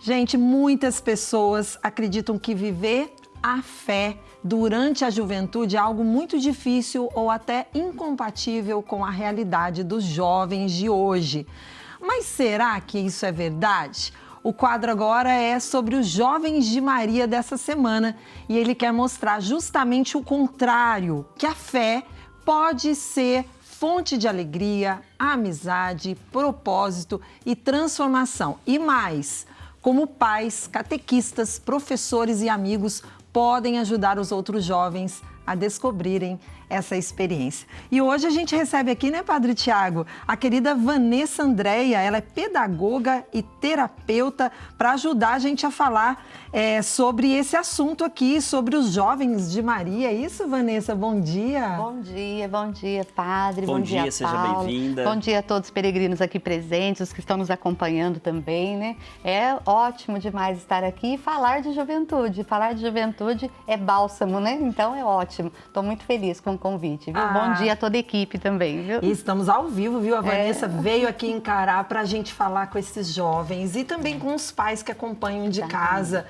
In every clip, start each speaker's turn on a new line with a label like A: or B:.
A: Gente, muitas pessoas acreditam que viver a fé durante a juventude é algo muito difícil ou até incompatível com a realidade dos jovens de hoje. Mas será que isso é verdade? O quadro agora é sobre os jovens de Maria dessa semana e ele quer mostrar justamente o contrário, que a fé pode ser fonte de alegria, amizade, propósito e transformação. E mais, como pais, catequistas, professores e amigos podem ajudar os outros jovens a descobrirem essa experiência. E hoje a gente recebe aqui, né, Padre Tiago, a querida Vanessa Andréia. Ela é pedagoga e terapeuta para ajudar a gente a falar sobre esse assunto aqui, sobre os jovens de Maria. É isso, Vanessa? Bom dia.
B: Bom dia, Padre.
C: Bom dia,
B: Paulo.
C: seja bem-vinda.
B: Bom dia a todos os peregrinos aqui presentes, os que estão nos acompanhando também, né? É ótimo demais estar aqui e falar de juventude. Falar de juventude é bálsamo, né? Então é ótimo. Estou muito feliz com o convite, viu? Bom dia a toda a equipe também, viu?
A: E estamos ao vivo, viu? A Vanessa veio aqui encarar para a gente falar com esses jovens e também com os pais que acompanham de casa.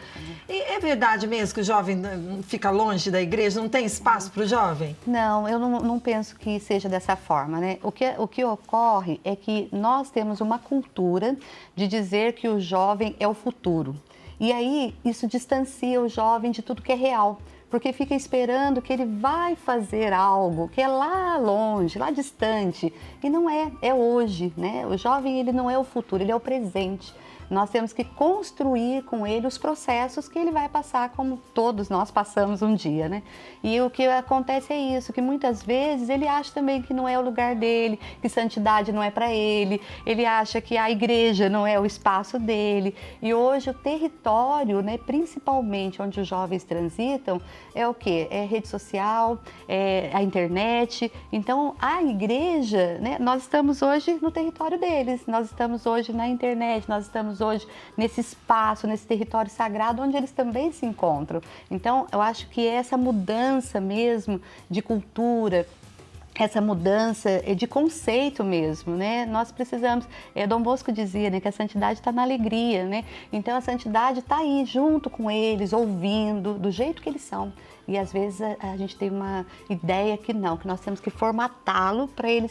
A: E é verdade mesmo que o jovem fica longe da igreja? Não tem espaço para o jovem?
B: Não, eu não penso que seja dessa forma, né? O que ocorre é que nós temos uma cultura de dizer que o jovem é o futuro. E aí, isso distancia o jovem de tudo que é real. Porque fica esperando que ele vai fazer algo que é lá longe, lá distante. E não é, é hoje, né? O jovem, ele não é o futuro, ele é o presente. Nós temos que construir com ele os processos que ele vai passar, como todos nós passamos um dia, né? E o que acontece é isso, que muitas vezes ele acha também que não é o lugar dele, que santidade não é para ele, ele acha que a igreja não é o espaço dele. E hoje o território, né, principalmente onde os jovens transitam, é o quê? É rede social, é a internet. Então, a igreja, né, nós estamos hoje no território deles, nós estamos hoje na internet, nós estamos hoje nesse espaço, nesse território sagrado onde eles também se encontram. Então, eu acho que essa mudança mesmo de cultura, essa mudança de conceito mesmo, né? Nós precisamos, Dom Bosco dizia, né, que a santidade está na alegria, né? Então a santidade está aí junto com eles, ouvindo, do jeito que eles são. E às vezes a gente tem uma ideia que não, que nós temos que formatá-lo para ele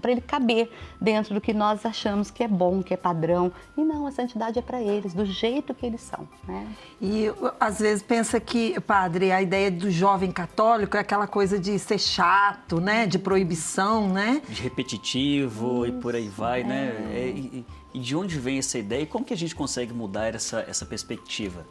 B: para ele caber dentro do que nós achamos que é bom, que é padrão. E não, a santidade é para eles, do jeito que eles são, né?
A: E às vezes pensa que, padre, a ideia do jovem católico é aquela coisa de ser chato, né? De proibição, né?
C: De repetitivo. Isso, e por aí vai, né? E de onde vem essa ideia e como que a gente consegue mudar essa perspectiva?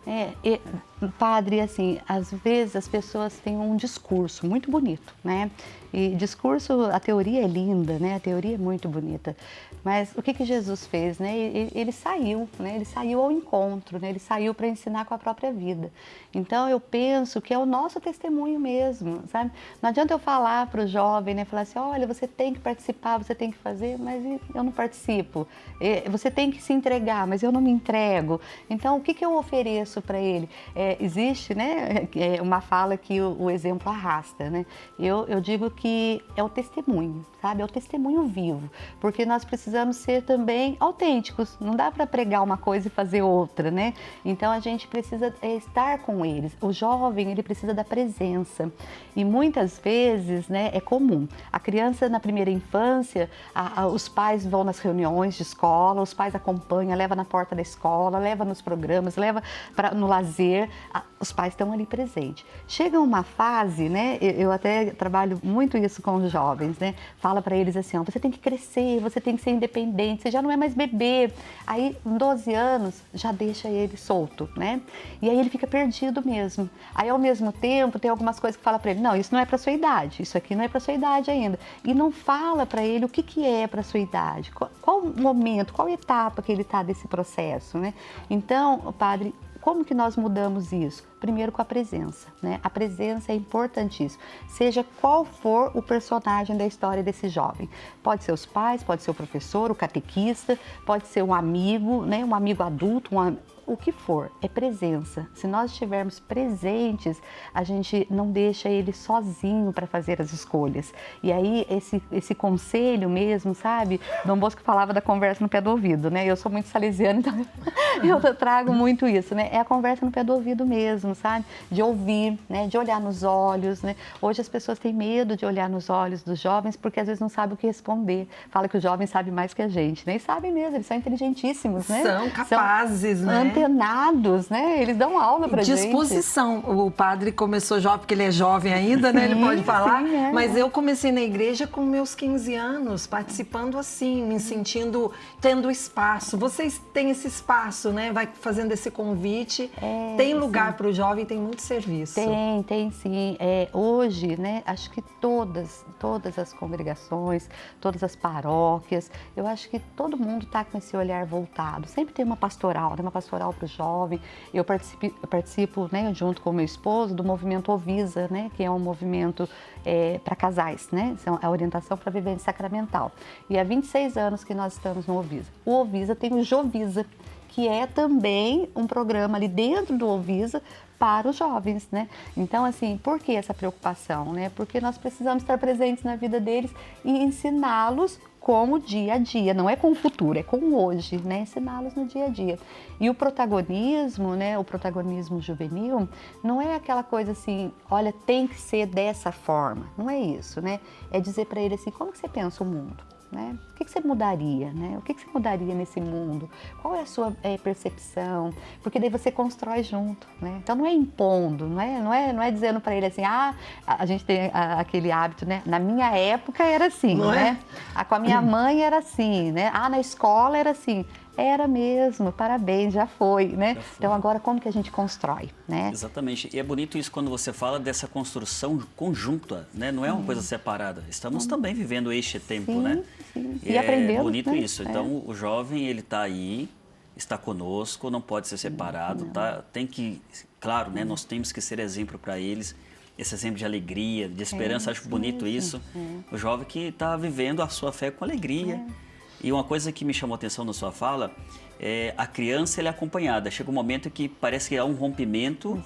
B: Padre, assim, às vezes as pessoas têm um discurso muito bonito, né? E discurso, a teoria é linda, né? A teoria é muito bonita. Mas o que Jesus fez, né? Ele saiu, né? Ele saiu ao encontro, né? Ele saiu para ensinar com a própria vida. Então, eu penso que é o nosso testemunho mesmo, sabe? Não adianta eu falar para o jovem, né? Falar assim, olha, você tem que participar, você tem que fazer, mas eu não participo. Você tem que se entregar, mas eu não me entrego. Então, o que eu ofereço para ele? Existe, né? Uma fala que o exemplo arrasta, né? Eu digo que é o testemunho, sabe? É o testemunho vivo, porque nós precisamos ser também autênticos. Não dá para pregar uma coisa e fazer outra, né? Então, a gente precisa estar com eles. O jovem, ele precisa da presença. E muitas vezes, né, é comum. A criança, na primeira infância, os pais vão nas reuniões de escola, os pais acompanham, leva na porta da escola, leva nos programas, leva no lazer, os pais estão ali presentes. Chega uma fase, né, eu até trabalho muito isso com os jovens, né, fala para eles assim, ó, você tem que crescer, você tem que ser independente, você já não é mais bebê. Aí, com 12 anos, já deixa ele solto, né, e aí ele fica perdido mesmo. Aí, ao mesmo tempo, tem algumas coisas que fala para ele, não, isso não é para sua idade, isso aqui não é para sua idade ainda. E não fala para ele o que é para sua idade, qual momento, qual etapa que ele está desse processo, né? Então, padre, como que nós mudamos isso? primeiro com a presença, né? A presença é importantíssima, seja qual for o personagem da história desse jovem. Pode ser os pais, pode ser o professor, o catequista, pode ser um amigo, né? Um amigo adulto, o que for, é presença. Se nós estivermos presentes, a gente não deixa ele sozinho para fazer as escolhas. E aí, esse conselho mesmo, sabe? Dom Bosco falava da conversa no pé do ouvido, né? Eu sou muito salesiana, então eu trago muito isso, né? É a conversa no pé do ouvido mesmo, sabe? De ouvir, né? De olhar nos olhos, né? Hoje as pessoas têm medo de olhar nos olhos dos jovens porque às vezes não sabem o que responder. Fala que os jovens sabem mais que a gente, né? E sabem mesmo, eles são inteligentíssimos, né?
A: São capazes, né?
B: Antenados, né? Eles dão aula pra gente.
A: Disposição. O padre começou jovem, porque ele é jovem ainda, né? Ele pode falar.
B: Sim,
A: Mas eu comecei na igreja com meus 15 anos, participando assim, me sentindo, tendo espaço. Vocês têm esse espaço, né? Vai fazendo esse convite. Tem lugar para o jovem, tem muito serviço.
B: Tem sim. Hoje, né? Acho que todas as congregações, todas as paróquias, eu acho que todo mundo está com esse olhar voltado. Sempre tem uma pastoral, né? Uma pastoral para o jovem. Eu participo, né, junto com o meu esposo, do movimento Ovisa, né, que é um movimento para casais, né, a orientação para vivência sacramental. E há 26 anos que nós estamos no Ovisa. O Ovisa tem o Jovisa, que é também um programa ali dentro do Ovisa para os jovens, né? Então, assim, por que essa preocupação, né? Porque nós precisamos estar presentes na vida deles e ensiná-los com o dia a dia, não é com o futuro, é com o hoje, né? Ensiná-los no dia a dia. E o protagonismo, né? O protagonismo juvenil não é aquela coisa assim, olha, tem que ser dessa forma, não é isso, né? É dizer para ele assim, como que você pensa o mundo? Né? O que você mudaria? Né? O que você mudaria nesse mundo? Qual é a sua percepção? Porque daí você constrói junto. Né? Então não é impondo, não é dizendo para ele assim, a gente tem aquele hábito, né? Na minha época era assim, né? Com a minha mãe era assim, né? Na escola era assim. Era mesmo, parabéns, já foi, né? Já foi. Então agora como que a gente constrói, né?
C: Exatamente. E é bonito isso quando você fala dessa construção conjunta, né? Não é uma coisa separada. Estamos também vivendo este tempo, né?
B: Sim. E aprendendo,
C: é bonito, né? Isso.
B: É.
C: Então o jovem, ele está aí, está conosco, não pode ser separado, tá? Tem que, claro, né? Nós temos que ser exemplo para eles. Esse exemplo de alegria, de esperança, acho bonito isso. O jovem que está vivendo a sua fé com alegria. E uma coisa que me chamou a atenção na sua fala é a criança ela é acompanhada. Chega um momento que parece que há um rompimento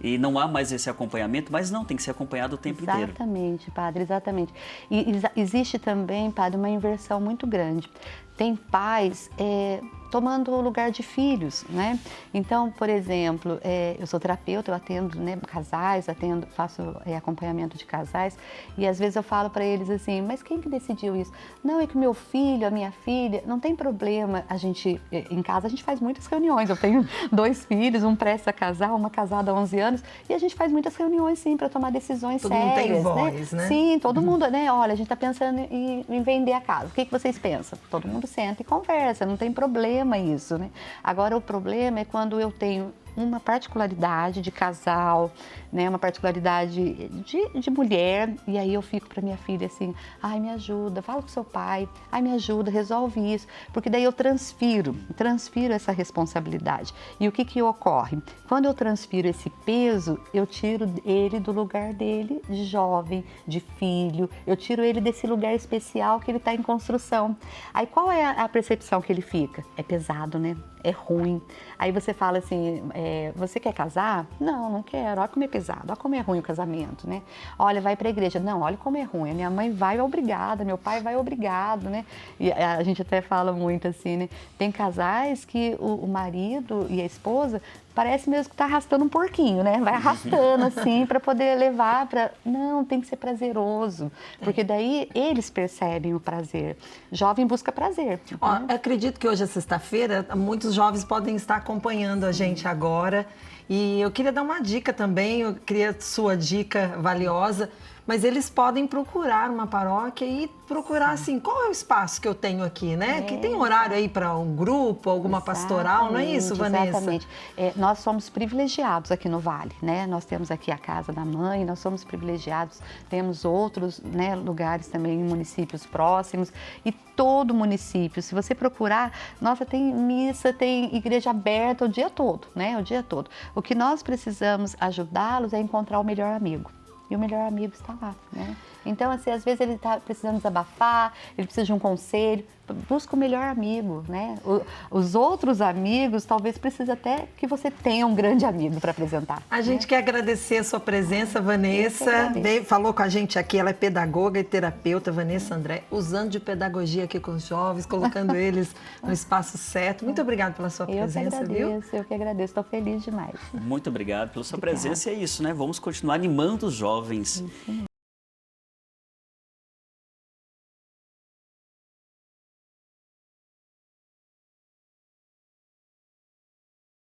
C: e não há mais esse acompanhamento, mas não, tem que ser acompanhado o tempo inteiro.
B: Exatamente, padre, exatamente. E existe também, padre, uma inversão muito grande. Tem pais tomando o lugar de filhos, né? Então, por exemplo, eu sou terapeuta, eu atendo, né, casais, faço acompanhamento de casais e às vezes eu falo para eles assim, mas quem que decidiu isso? Não, é que o meu filho, a minha filha, não tem problema, em casa a gente faz muitas reuniões, eu tenho 2 filhos, um prestes a casar, uma casada há 11 anos e a gente faz muitas reuniões sim para tomar decisões
A: todo
B: sérias.
A: Todo mundo tem voz, né?
B: Sim, todo mundo, né? Olha, a gente está pensando em vender a casa, o que vocês pensam? Todo mundo senta e conversa, não tem problema isso, né? Agora o problema é quando eu tenho uma particularidade de casal, né, uma particularidade de mulher, e aí eu fico para minha filha assim, me ajuda, fala com seu pai, me ajuda, resolve isso, porque daí eu transfiro essa responsabilidade. E o que ocorre? Quando eu transfiro esse peso, eu tiro ele do lugar dele de jovem, de filho, eu tiro ele desse lugar especial que ele está em construção. Aí qual é a percepção que ele fica? É pesado, né? É ruim. Aí você fala assim, você quer casar? Não, não quero. Olha como é pesado, olha como é ruim o casamento, né? Olha, vai para a igreja. Não, olha como é ruim. A minha mãe vai obrigada, meu pai vai obrigado, né? E a gente até fala muito assim, né? Tem casais que o marido e a esposa parece mesmo que tá arrastando um porquinho, né? Vai arrastando assim para poder levar para... Não, tem que ser prazeroso, porque daí eles percebem o prazer. Jovem busca prazer.
A: Ó, acredito que hoje é sexta-feira, muitos jovens podem estar acompanhando a gente agora. E eu queria dar uma dica também, eu queria sua dica valiosa mas eles podem procurar uma paróquia e procurar assim, qual é o espaço que eu tenho aqui, né? Que tem horário aí para um grupo, alguma pastoral, não é isso, Vanessa?
B: Exatamente. Nós somos privilegiados aqui no Vale, né? Nós temos aqui a Casa da Mãe, nós somos privilegiados, temos outros, né, lugares também em municípios próximos, e todo município, se você procurar, nossa, tem missa, tem igreja aberta o dia todo, né? O dia todo. O que nós precisamos ajudá-los é encontrar o melhor amigo. E o melhor amigo está lá, né? Então, assim, às vezes ele está precisando desabafar, ele precisa de um conselho, busca o melhor amigo, né? Os outros amigos, talvez precise até que você tenha um grande amigo para apresentar.
A: A gente quer agradecer a sua presença, Vanessa. Falou com a gente aqui, ela é pedagoga e terapeuta, Vanessa André, usando de pedagogia aqui com os jovens, colocando eles no espaço certo. Muito obrigada pela sua presença, viu?
B: Eu que agradeço, estou feliz demais.
C: Muito obrigado pela sua presença, e é isso, né? Vamos continuar animando os jovens.